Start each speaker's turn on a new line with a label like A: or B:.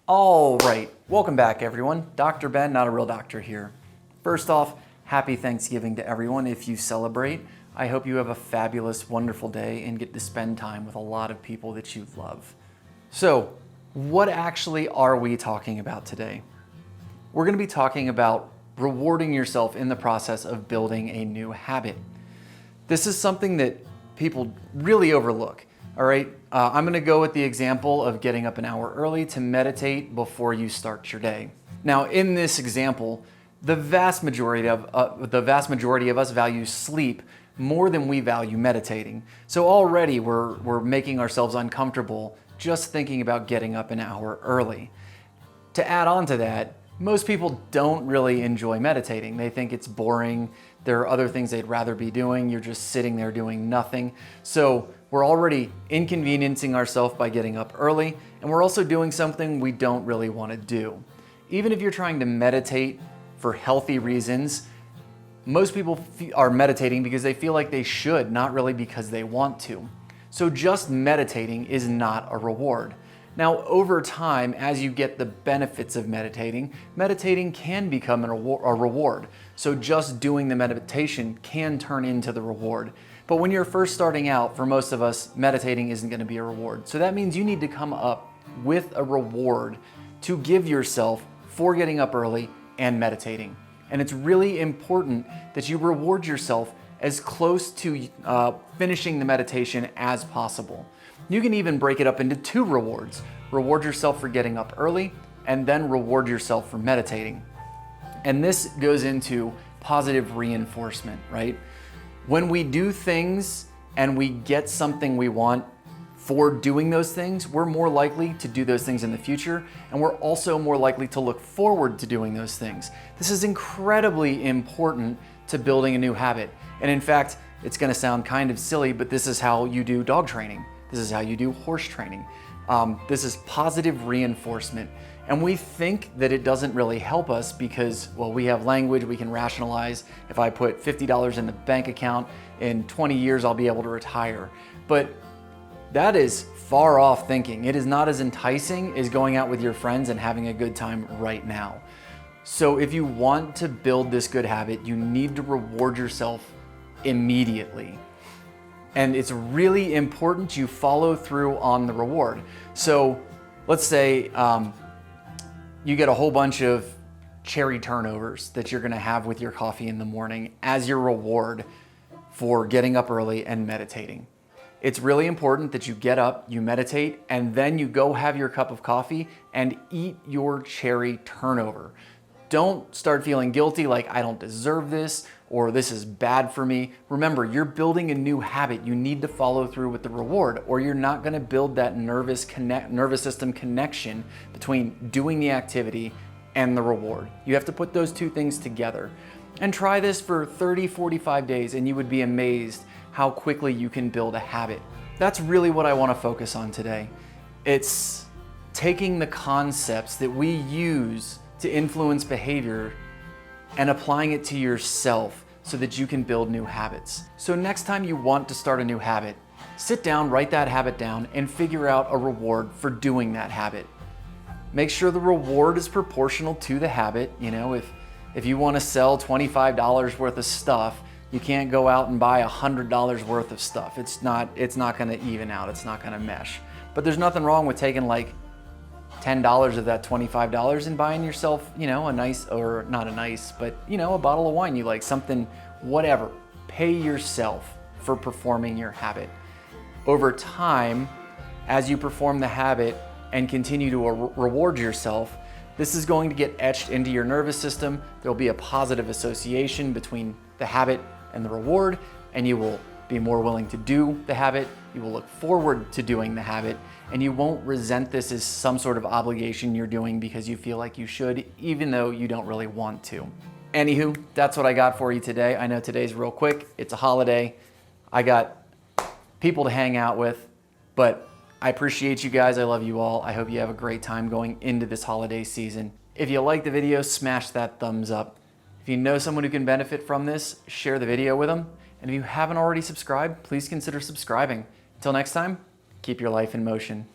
A: All right, welcome back everyone. Dr. Ben, not a real doctor here. First off, happy Thanksgiving to everyone if you celebrate. I hope you have a fabulous, wonderful day and get to spend time with a lot of people that you love. So, what actually are we talking about today? We're going to be talking about rewarding yourself in the process of building a new habit. This is something that people really overlook. All right, I'm going to go with the example of getting up an hour early to meditate before you start your day. Now, in this example, the vast majority of us value sleep more than we value meditating. So already we're making ourselves uncomfortable just thinking about getting up an hour early. To add on to that, most people don't really enjoy meditating. They think it's boring. There are other things they'd rather be doing. You're just sitting there doing nothing. So we're already inconveniencing ourselves by getting up early, and we're also doing something we don't really want to do. Even if you're trying to meditate for healthy reasons, most people are meditating because they feel like they should, not really because they want to. So just meditating is not a reward. Now, over time, as you get the benefits of meditating, meditating can become a reward. So just doing the meditation can turn into the reward. But when you're first starting out, for most of us, meditating isn't going to be a reward. So that means you need to come up with a reward to give yourself for getting up early and meditating. And it's really important that you reward yourself as close to finishing the meditation as possible. You can even break it up into two rewards. Reward yourself for getting up early and then reward yourself for meditating. And this goes into positive reinforcement, right? When we do things and we get something we want for doing those things, we're more likely to do those things in the future, and we're also more likely to look forward to doing those things. This is incredibly important to building a new habit. And in fact, it's going to sound kind of silly, but this is how you do dog training. This is how you do horse training. This is positive reinforcement. And we think that it doesn't really help us because, well, we have language, we can rationalize. If I put $50 in the bank account, in 20 years I'll be able to retire. But that is far off thinking. It is not as enticing as going out with your friends and having a good time right now. So if you want to build this good habit, you need to reward yourself immediately. And it's really important you follow through on the reward. So let's say you get a whole bunch of cherry turnovers that you're gonna have with your coffee in the morning as your reward for getting up early and meditating. It's really important that you get up, you meditate, and then you go have your cup of coffee and eat your cherry turnover. Don't start feeling guilty like I don't deserve this or this is bad for me. Remember, you're building a new habit. You need to follow through with the reward or you're not gonna build that nervous system connection between doing the activity and the reward. You have to put those two things together. And try this for 30, 45 days and you would be amazed how quickly you can build a habit. That's really what I wanna focus on today. It's taking the concepts that we use to influence behavior and applying it to yourself so that you can build new habits. So next time you want to start a new habit, sit down, write that habit down, and figure out a reward for doing that habit. Make sure the reward is proportional to the habit. You know, if you want to sell $25 worth of stuff, you can't go out and buy $100 worth of stuff. It's not going to even out. It's not going to mesh. But there's nothing wrong with taking like $10 of that $25 and buying yourself, you know, a nice, or not a nice, but you know, a bottle of wine you like, something, whatever. Pay yourself for performing your habit. Over time, as you perform the habit and continue to reward yourself, this is going to get etched into your nervous system. There'll be a positive association between the habit and the reward, and you will be more willing to do the habit. You will look forward to doing the habit, and you won't resent this as some sort of obligation you're doing because you feel like you should, even though you don't really want to. Anywho, that's what I got for you today. I know today's real quick. It's a holiday. I got people to hang out with, but I appreciate you guys. I love you all. I hope you have a great time going into this holiday season. If you like the video, smash that thumbs up. If you know someone who can benefit from this, share the video with them. And if you haven't already subscribed, please consider subscribing. Until next time, keep your life in motion.